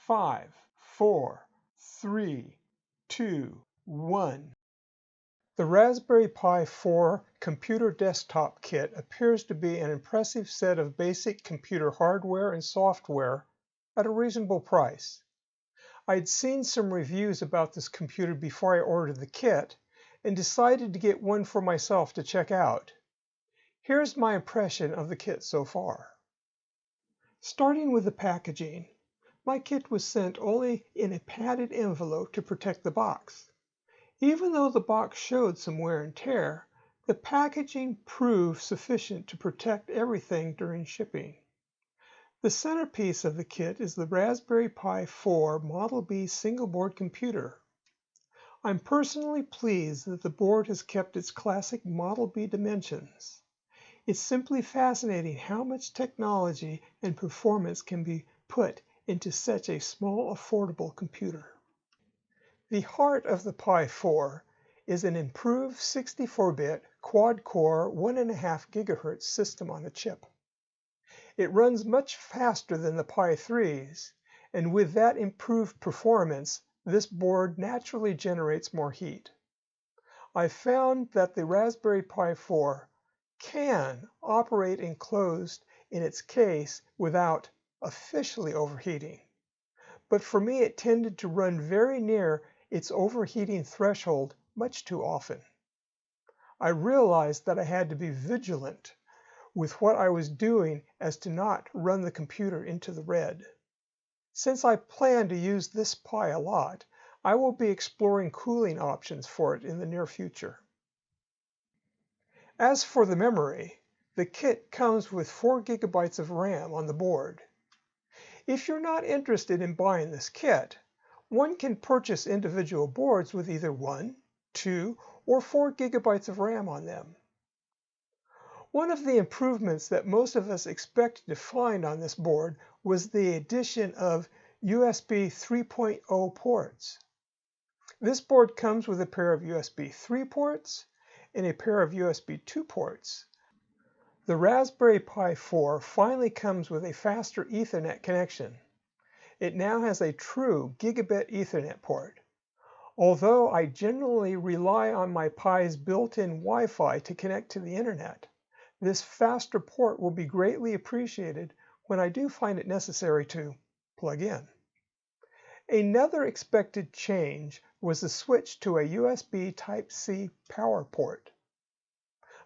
5, 4, 3, 2, 1. The Raspberry Pi 4 computer desktop kit appears to be an impressive set of basic computer hardware and software at a reasonable price. I'd seen some reviews about this computer before I ordered the kit and decided to get one for myself to check out. Here's my impression of the kit so far. Starting with the packaging, my kit was sent only in a padded envelope to protect the box. Even though the box showed some wear and tear, the packaging proved sufficient to protect everything during shipping. The centerpiece of the kit is the Raspberry Pi 4 Model B single-board computer. I'm personally pleased that the board has kept its classic Model B dimensions. It's simply fascinating how much technology and performance can be put into such a small, affordable computer. The heart of the Pi 4 is an improved 64-bit quad-core 1.5 GHz system on a chip. It runs much faster than the Pi 3s, and with that improved performance, this board naturally generates more heat. I found that the Raspberry Pi 4 can operate enclosed in its case without officially overheating. But for me, it tended to run very near its overheating threshold much too often. I realized that I had to be vigilant with what I was doing as to not run the computer into the red. Since I plan to use this Pi a lot, I will be exploring cooling options for it in the near future. As for the memory, the kit comes with 4 GB of RAM on the board. If you're not interested in buying this kit, one can purchase individual boards with either 1, 2, or 4 GB of RAM on them. One of the improvements that most of us expected to find on this board was the addition of USB 3.0 ports. This board comes with a pair of USB 3 ports and a pair of USB 2 ports. The Raspberry Pi 4 finally comes with a faster Ethernet connection. It now has a true gigabit Ethernet port. Although I generally rely on my Pi's built-in Wi-Fi to connect to the internet, this faster port will be greatly appreciated when I do find it necessary to plug in. Another expected change was the switch to a USB Type-C power port.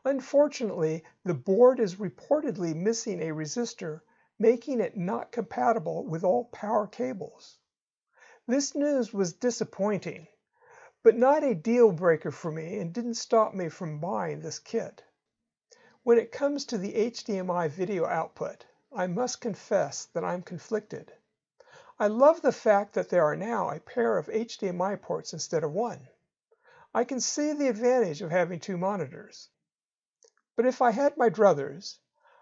Unfortunately, the board is reportedly missing a resistor, making it not compatible with all power cables. This news was disappointing, but not a deal breaker for me and didn't stop me from buying this kit. When it comes to the HDMI video output, I must confess that I'm conflicted. I love the fact that there are now a pair of HDMI ports instead of one. I can see the advantage of having 2 monitors. But if I had my druthers,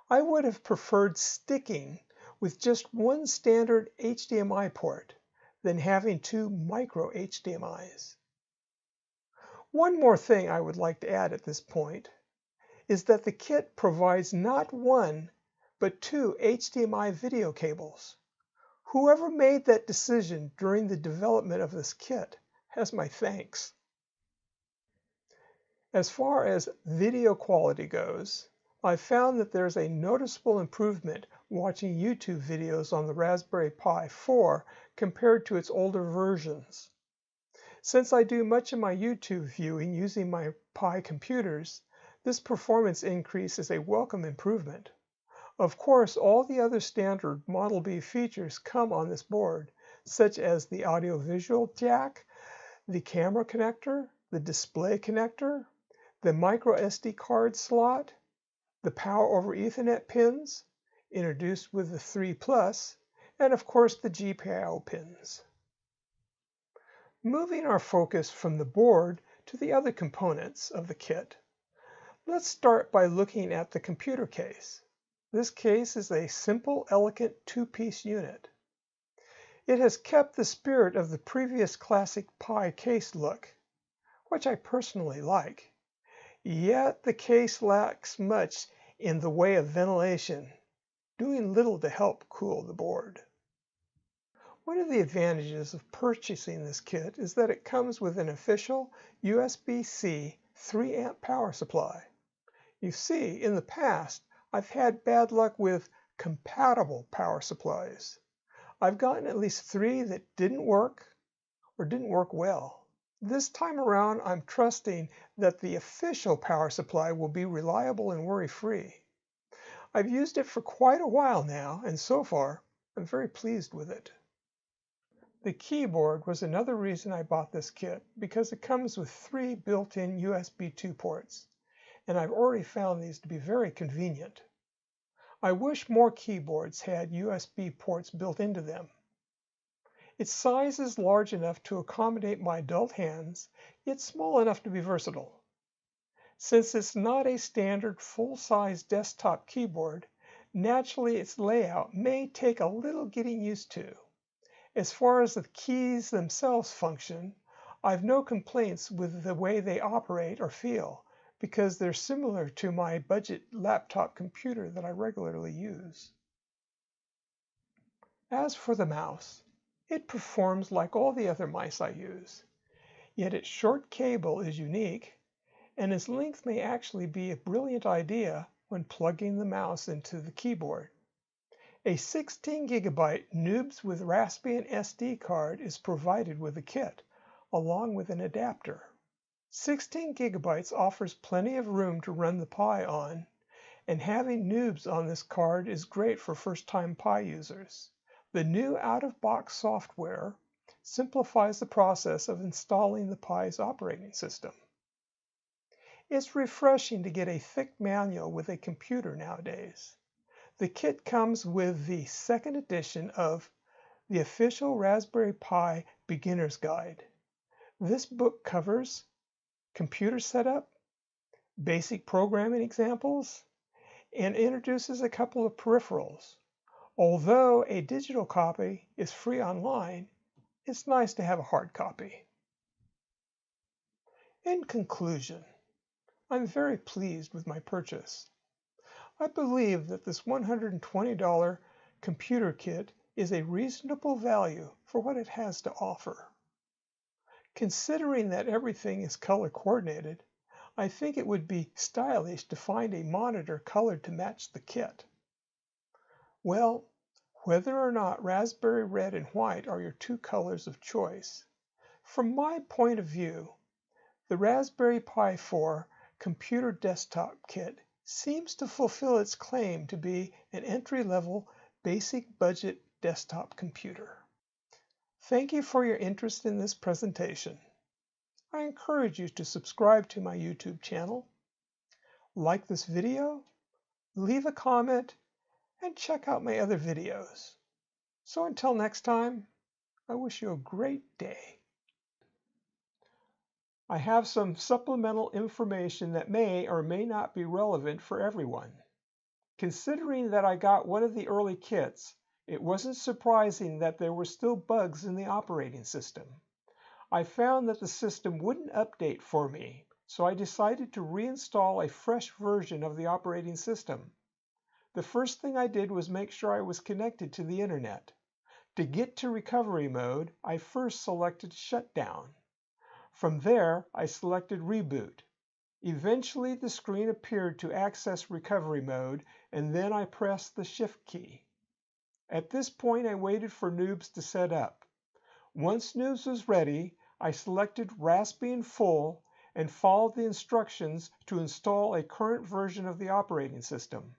I would have preferred sticking with just one standard HDMI port than having 2 micro HDMIs. One more thing I would like to add at this point is that the kit provides not 1, but 2 HDMI video cables. Whoever made that decision during the development of this kit has my thanks. As far as video quality goes, I've found that there's a noticeable improvement watching YouTube videos on the Raspberry Pi 4 compared to its older versions. Since I do much of my YouTube viewing using my Pi computers, this performance increase is a welcome improvement. Of course, all the other standard Model B features come on this board, such as the audio-visual jack, the camera connector, the display connector, the micro SD card slot, the power over Ethernet pins, introduced with the 3+, and of course the GPIO pins. Moving our focus from the board to the other components of the kit, let's start by looking at the computer case. This case is a simple, elegant 2-piece unit. It has kept the spirit of the previous classic Pi case look, which I personally like. Yet the case lacks much in the way of ventilation, doing little to help cool the board. One of the advantages of purchasing this kit is that it comes with an official USB-C 3-amp power supply. You see, in the past, I've had bad luck with compatible power supplies. I've gotten at least 3 that didn't work or didn't work well. This time around, I'm trusting that the official power supply will be reliable and worry-free. I've used it for quite a while now, and so far, I'm very pleased with it. The keyboard was another reason I bought this kit, because it comes with 3 built-in USB 2 ports, and I've already found these to be very convenient. I wish more keyboards had USB ports built into them. Its size is large enough to accommodate my adult hands, yet small enough to be versatile. Since it's not a standard full-size desktop keyboard, naturally its layout may take a little getting used to. As far as the keys themselves function, I've no complaints with the way they operate or feel, because they're similar to my budget laptop computer that I regularly use. As for the mouse, it performs like all the other mice I use, yet its short cable is unique, and its length may actually be a brilliant idea when plugging the mouse into the keyboard. A 16 GB NOOBS with Raspbian SD card is provided with the kit, along with an adapter. 16 GB offers plenty of room to run the Pi on, and having NOOBS on this card is great for first-time Pi users. The new out-of-box software simplifies the process of installing the Pi's operating system. It's refreshing to get a thick manual with a computer nowadays. The kit comes with the 2nd edition of the official Raspberry Pi Beginner's Guide. This book covers computer setup, basic programming examples, and introduces a couple of peripherals. Although a digital copy is free online, it's nice to have a hard copy. In conclusion, I'm very pleased with my purchase. I believe that this $120 computer kit is a reasonable value for what it has to offer. Considering that everything is color coordinated, I think it would be stylish to find a monitor colored to match the kit. Well, whether or not raspberry red and white are your 2 colors of choice, from my point of view, the Raspberry Pi 4 computer desktop kit seems to fulfill its claim to be an entry-level, basic budget desktop computer. Thank you for your interest in this presentation. I encourage you to subscribe to my YouTube channel, like this video, leave a comment, and check out my other videos. So until next time, I wish you a great day. I have some supplemental information that may or may not be relevant for everyone. Considering that I got one of the early kits, it wasn't surprising that there were still bugs in the operating system. I found that the system wouldn't update for me, so I decided to reinstall a fresh version of the operating system. The first thing I did was make sure I was connected to the internet. To get to recovery mode, I first selected shutdown. From there, I selected reboot. Eventually, the screen appeared to access recovery mode, and then I pressed the shift key. At this point, I waited for NOOBS to set up. Once NOOBS was ready, I selected Raspbian Full and followed the instructions to install a current version of the operating system.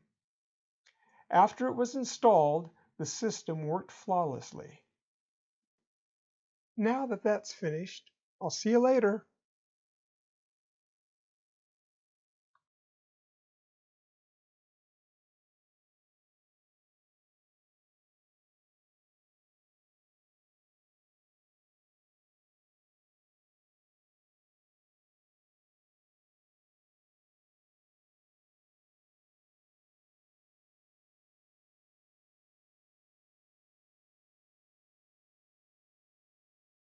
After it was installed, the system worked flawlessly. Now that that's finished, I'll see you later.